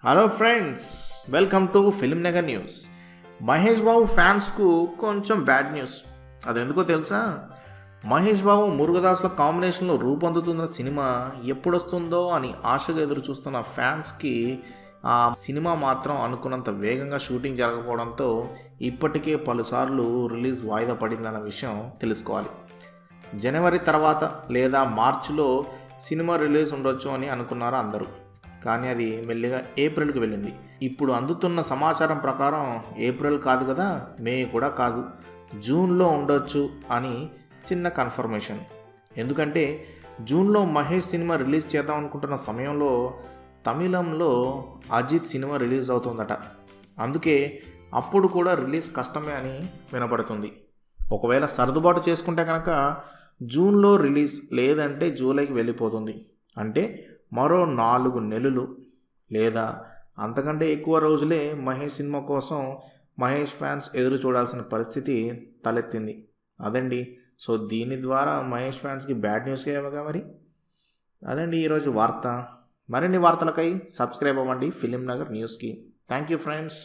Hello friends, welcome to film Nagar news. Mahesh Babu ఫ్యాన్స్కు కొంచెం bad news. అదెందుకో తెలుసా? మహేష్ బాబు మురుగదాస్ల కాంబినేషన్లో రూపొందుతున్న సినిమా ఎప్పుడొస్తుందో అని ఆశగా ఎదురు చూస్తున్న ఫ్యాన్స్కి ఆ సినిమా మాత్రం అనుకున్నంత వేగంగా షూటింగ్ జరగకపోవడంతో ఇప్పటికే పలుసార్లు రిలీజ్ వాయిదా పడిందన్న విషయం తెలుసుకోవాలి. జనవరి తర్వాత లేదా మార్చిలో సినిమా రిలీజ్ ఉండొచ్చు అని అనుకున్నారు అందరూ. కానీ అది మెల్లిగా ఏప్రిల్కి వెళ్ళింది. ఇప్పుడు అందుతున్న సమాచారం ప్రకారం ఏప్రిల్ కాదు కదా, మే కూడా కాదు, జూన్లో ఉండొచ్చు అని చిన్న కన్ఫర్మేషన్. ఎందుకంటే జూన్లో మహేష్ సినిమా రిలీజ్ చేద్దాం అనుకుంటున్న సమయంలో తమిళంలో అజిత్ సినిమా రిలీజ్ అవుతుందట. అందుకే అప్పుడు కూడా రిలీజ్ కష్టమే అని వినపడుతుంది. ఒకవేళ సర్దుబాటు చేసుకుంటే కనుక జూన్లో రిలీజ్, లేదంటే జూలైకి వెళ్ళిపోతుంది. అంటే మరో 4 నెలలు లేదా అంతకంటే ఎక్కువ రోజులే మహేష్ సినిమా కోసం మహేష్ ఫ్యాన్స్ ఎదురు చూడాల్సిన పరిస్థితి తలెత్తింది. అదండి. సో దీని ద్వారా మహేష్ ఫ్యాన్స్కి బ్యాడ్ న్యూస్ ఏమగా మరి. అదండి ఈరోజు వార్త. మరిన్ని వార్తలకై సబ్స్క్రైబ్ అవ్వండి ఫిలిం నగర్ న్యూస్కి. Thank you friends.